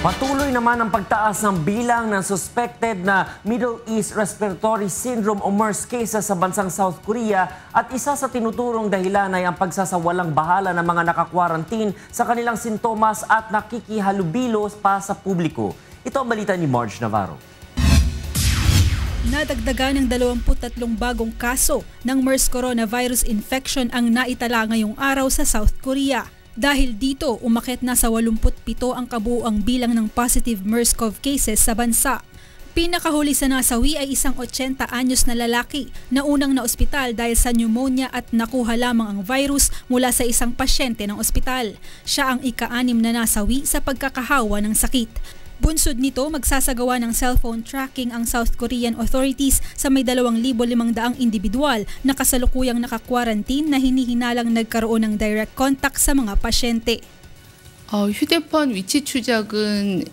Patuloy naman ang pagtaas ng bilang ng suspected na Middle East Respiratory Syndrome o MERS cases sa bansang South Korea at isa sa tinuturong dahilan ay ang pagsasawalang bahala ng mga nakakwarantin sa kanilang sintomas at nakikihalubilo pa sa publiko. Ito ang balita ni Marge Navarro. Nadagdagan ng 23 bagong kaso ng MERS coronavirus infection ang naitala ngayong araw sa South Korea. Dahil dito, umakyat na sa 87 ang kabuuang bilang ng positive MERS-CoV cases sa bansa. Pinakahuli sa nasawi ay isang 80 anyos na lalaki na unang naospital dahil sa pneumonia at nakuha lamang ang virus mula sa isang pasyente ng ospital. Siya ang ika-6 na nasawi sa pagkakahawa ng sakit. Bunsod nito, magsasagawa ng cellphone tracking ang South Korean authorities sa may 2,500 individual na kasalukuyang naka-quarantine na hinihinalang nagkaroon ng direct contact sa mga pasyente. 휴대폰 위치 추적은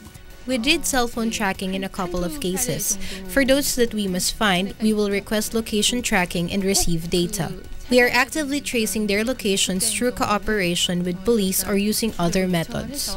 We did cell phone tracking in a couple of cases. For those that we must find, we will request location tracking and receive data. We are actively tracing their locations through cooperation with police or using other methods.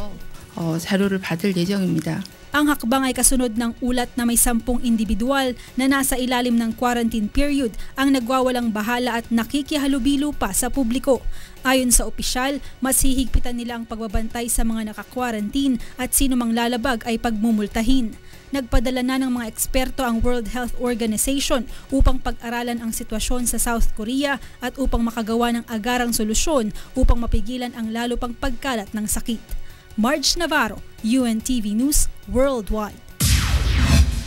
자료를 받을 예정입니다. Ang hakbang ay kasunod ng ulat na may 10 individual na nasa ilalim ng quarantine period ang nagwawalang bahala at nakikihalubilo pa sa publiko. Ayon sa opisyal, mas hihigpitan nila ang pagbabantay sa mga naka-quarantine at sino mang lalabag ay pagmumultahin. Nagpadala na ng mga eksperto ang World Health Organization upang pag-aralan ang sitwasyon sa South Korea at upang makagawa ng agarang solusyon upang mapigilan ang lalo pang pagkalat ng sakit. Marge Navarro, UNTV News Worldwide.